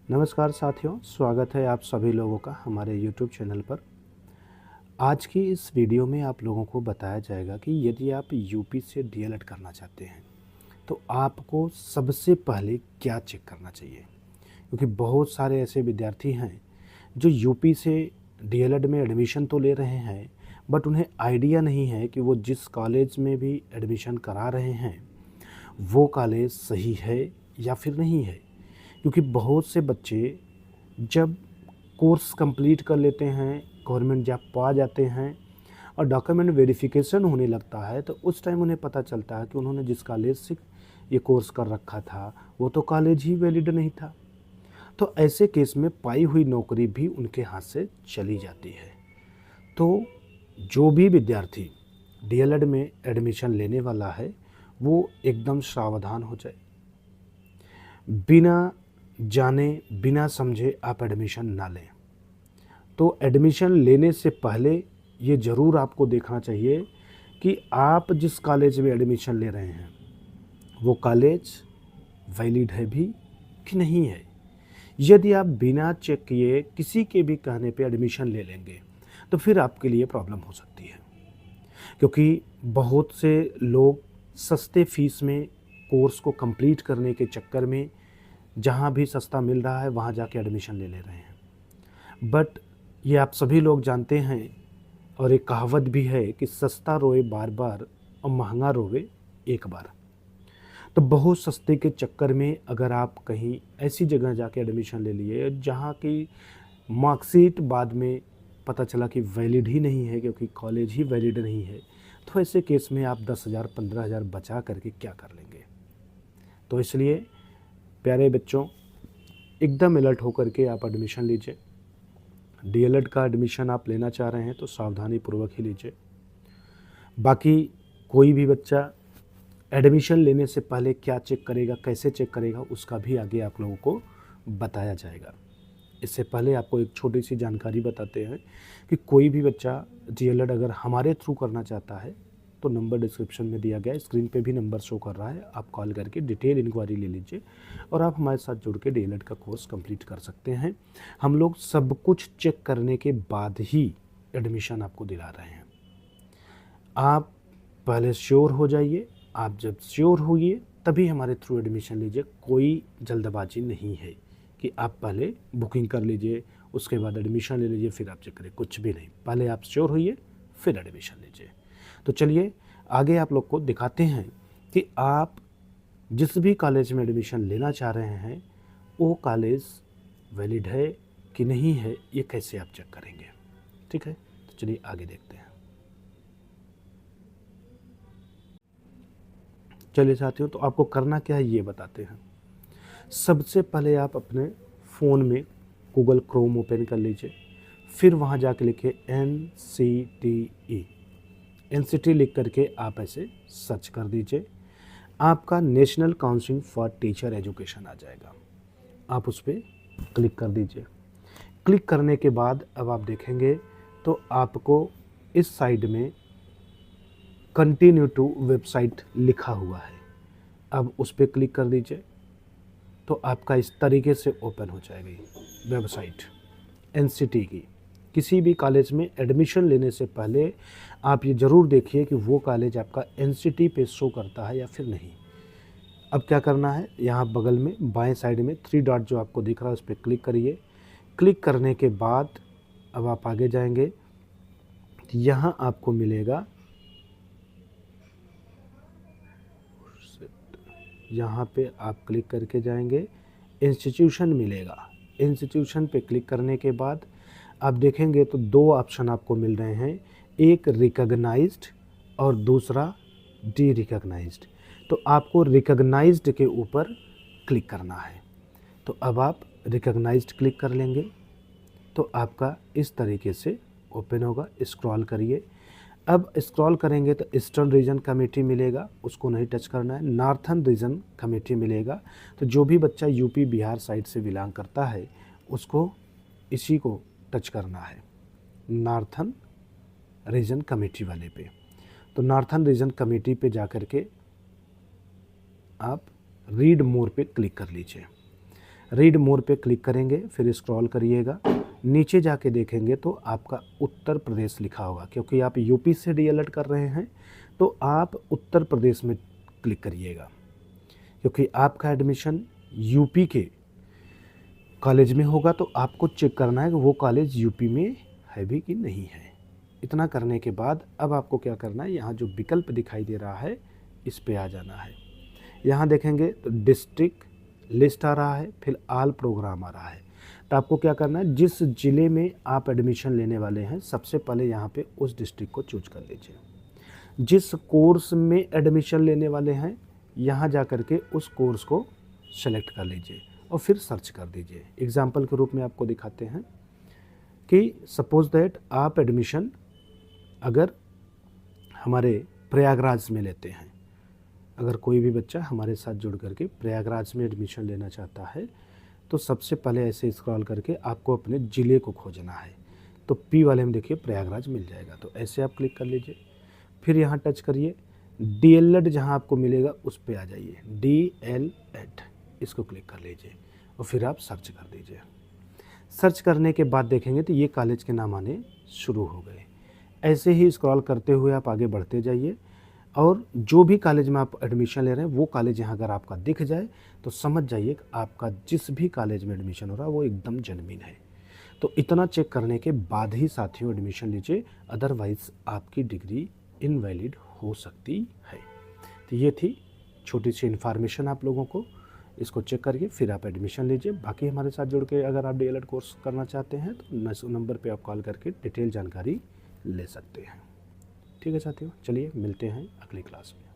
नमस्कार साथियों, स्वागत है आप सभी लोगों का हमारे YouTube चैनल पर। आज की इस वीडियो में आप लोगों को बताया जाएगा कि यदि आप यूपी से डीएलएड करना चाहते हैं तो आपको सबसे पहले क्या चेक करना चाहिए। क्योंकि बहुत सारे ऐसे विद्यार्थी हैं जो यूपी से डीएलएड में एडमिशन तो ले रहे हैं, बट उन्हें आइडिया नहीं है कि वो जिस कॉलेज में भी एडमिशन करा रहे हैं वो कॉलेज सही है या फिर नहीं है। क्योंकि बहुत से बच्चे जब कोर्स कंप्लीट कर लेते हैं, गवर्नमेंट जॉब पा जाते हैं और डॉक्यूमेंट वेरिफिकेशन होने लगता है तो उस टाइम उन्हें पता चलता है कि उन्होंने जिस कॉलेज से ये कोर्स कर रखा था वो तो कॉलेज ही वैलिड नहीं था। तो ऐसे केस में पाई हुई नौकरी भी उनके हाथ से चली जाती है। तो जो भी विद्यार्थी डीएलएड में एडमिशन लेने वाला है वो एकदम सावधान हो जाए। बिना जाने बिना समझे आप एडमिशन ना लें। तो एडमिशन लेने से पहले ये ज़रूर आपको देखना चाहिए कि आप जिस कॉलेज में एडमिशन ले रहे हैं वो कॉलेज वैलिड है भी कि नहीं है। यदि आप बिना चेक किए किसी के भी कहने पे एडमिशन ले लेंगे तो फिर आपके लिए प्रॉब्लम हो सकती है। क्योंकि बहुत से लोग सस्ते फीस में कोर्स को कंप्लीट करने के चक्कर में जहाँ भी सस्ता मिल रहा है वहाँ जाके एडमिशन ले ले रहे हैं। बट ये आप सभी लोग जानते हैं और एक कहावत भी है कि सस्ता रोए बार बार और महंगा रोवे एक बार। तो बहुत सस्ते के चक्कर में अगर आप कहीं ऐसी जगह जाके एडमिशन ले लिए जहाँ की मार्कशीट बाद में पता चला कि वैलिड ही नहीं है, क्योंकि कॉलेज ही वैलिड नहीं है, तो ऐसे केस में आप 10,000 15,000 बचा करके क्या कर लेंगे। तो इसलिए प्यारे बच्चों, एकदम अलर्ट होकर के आप एडमिशन लीजिए। डीएलएड का एडमिशन आप लेना चाह रहे हैं तो सावधानी पूर्वक ही लीजिए। बाकी कोई भी बच्चा एडमिशन लेने से पहले क्या चेक करेगा, कैसे चेक करेगा, उसका भी आगे आप लोगों को बताया जाएगा। इससे पहले आपको एक छोटी सी जानकारी बताते हैं कि कोई भी बच्चा डीएलएड अगर हमारे थ्रू करना चाहता है तो नंबर डिस्क्रिप्शन में दिया गया है, स्क्रीन पे भी नंबर शो कर रहा है, आप कॉल करके डिटेल इंक्वायरी ले लीजिए और आप हमारे साथ जुड़ के डीएलएड का कोर्स कंप्लीट कर सकते हैं। हम लोग सब कुछ चेक करने के बाद ही एडमिशन आपको दिला रहे हैं। आप पहले श्योर हो जाइए। आप जब श्योर होइए तभी हमारे थ्रू एडमिशन लीजिए। कोई जल्दबाजी नहीं है कि आप पहले बुकिंग कर लीजिए उसके बाद एडमिशन ले लीजिए फिर आप चेक करें, कुछ भी नहीं। पहले आप श्योर होइए फिर एडमिशन लीजिए। तो चलिए आगे आप लोग को दिखाते हैं कि आप जिस भी कॉलेज में एडमिशन लेना चाह रहे हैं वो कॉलेज वैलिड है कि नहीं है, ये कैसे आप चेक करेंगे। ठीक है, तो चलिए आगे देखते हैं। चलिए साथियों, तो आपको करना क्या है ये बताते हैं। सबसे पहले आप अपने फ़ोन में गूगल क्रोम ओपन कर लीजिए, फिर वहाँ जाके लिखिए NCTE। NCT लिख करके आप ऐसे सर्च कर दीजिए। आपका national council for teacher education आ जाएगा, आप उस पर क्लिक कर दीजिए। क्लिक करने के बाद अब आप देखेंगे तो आपको इस साइड में कंटिन्यू टू वेबसाइट लिखा हुआ है, अब उस पर क्लिक कर दीजिए तो आपका इस तरीके से ओपन हो जाएगी वेबसाइट NCT की। किसी भी कॉलेज में एडमिशन लेने से पहले आप ये ज़रूर देखिए कि वो कॉलेज आपका NCT पे शो करता है या फिर नहीं। अब क्या करना है, यहाँ बगल में बाएं साइड में 3 डॉट जो आपको दिख रहा है उस पर क्लिक करिए। क्लिक करने के बाद अब आप आगे जाएंगे, यहाँ आपको मिलेगा, यहाँ पे आप क्लिक करके जाएंगे, इंस्टीट्यूशन मिलेगा। इंस्टीट्यूशन पे क्लिक करने के बाद आप देखेंगे तो 2 ऑप्शन आपको मिल रहे हैं, एक रिकॉग्नाइज्ड और दूसरा डी रिकॉग्नाइज्ड। तो आपको रिकॉग्नाइज्ड के ऊपर क्लिक करना है। तो अब आप रिकॉग्नाइज्ड क्लिक कर लेंगे तो आपका इस तरीके से ओपन होगा। स्क्रॉल करिए, अब स्क्रॉल करेंगे तो ईस्टर्न रीजन कमेटी मिलेगा, उसको नहीं टच करना है। नॉर्थन रीजन कमेटी मिलेगा, तो जो भी बच्चा यूपी बिहार साइड से बिलोंग करता है उसको इसी को टच करना है, नॉर्थन रीजन कमेटी वाले पे। तो नॉर्थन रीजन कमेटी पे जाकर के आप रीड मोर पे क्लिक कर लीजिए। रीड मोर पे क्लिक करेंगे, फिर स्क्रॉल करिएगा, नीचे जाके देखेंगे तो आपका उत्तर प्रदेश लिखा होगा। क्योंकि आप यूपी से डीएलएड कर रहे हैं तो आप उत्तर प्रदेश में क्लिक करिएगा, क्योंकि आपका एडमिशन यूपी के कॉलेज में होगा तो आपको चेक करना है कि वो कॉलेज यूपी में है भी कि नहीं है। इतना करने के बाद अब आपको क्या करना है, यहाँ जो विकल्प दिखाई दे रहा है इस पे आ जाना है। यहाँ देखेंगे तो डिस्ट्रिक्ट लिस्ट आ रहा है, फिर ऑल प्रोग्राम आ रहा है। तो आपको क्या करना है, जिस ज़िले में आप एडमिशन लेने वाले हैं सबसे पहले यहाँ पे उस डिस्ट्रिक्ट को चूज कर लीजिए। जिस कोर्स में एडमिशन लेने वाले हैं यहाँ जा कर के उस कोर्स को सेलेक्ट कर लीजिए और फिर सर्च कर दीजिए। एग्जाम्पल के रूप में आपको दिखाते हैं कि सपोज दैट आप एडमिशन अगर हमारे प्रयागराज में लेते हैं, अगर कोई भी बच्चा हमारे साथ जुड़ करके प्रयागराज में एडमिशन लेना चाहता है तो सबसे पहले ऐसे स्क्रॉल करके आपको अपने ज़िले को खोजना है। तो पी वाले में देखिए प्रयागराज मिल जाएगा, तो ऐसे आप क्लिक कर लीजिए। फिर यहाँ टच करिए, डीएलएड जहाँ आपको मिलेगा उस पर आ जाइए, डीएलएड इसको क्लिक कर लीजिए और फिर आप सर्च कर दीजिए। सर्च करने के बाद देखेंगे तो ये कॉलेज के नाम आने शुरू हो गए। ऐसे ही स्क्रॉल करते हुए आप आगे बढ़ते जाइए और जो भी कॉलेज में आप एडमिशन ले रहे हैं वो कॉलेज यहाँ अगर आपका दिख जाए तो समझ जाइए कि आपका जिस भी कॉलेज में एडमिशन हो रहा है वो एकदम जेन्युइन है। तो इतना चेक करने के बाद ही साथियों एडमिशन लीजिए, अदरवाइज़ आपकी डिग्री इनवैलिड हो सकती है। तो ये थी छोटी सी इन्फॉर्मेशन आप लोगों को, इसको चेक करिए फिर आप एडमिशन लीजिए। बाकी हमारे साथ जुड़ के अगर आप डीएलएड कोर्स करना चाहते हैं तो नंबर पे आप कॉल करके डिटेल जानकारी ले सकते हैं। ठीक है साथियों, चलिए मिलते हैं अगली क्लास में।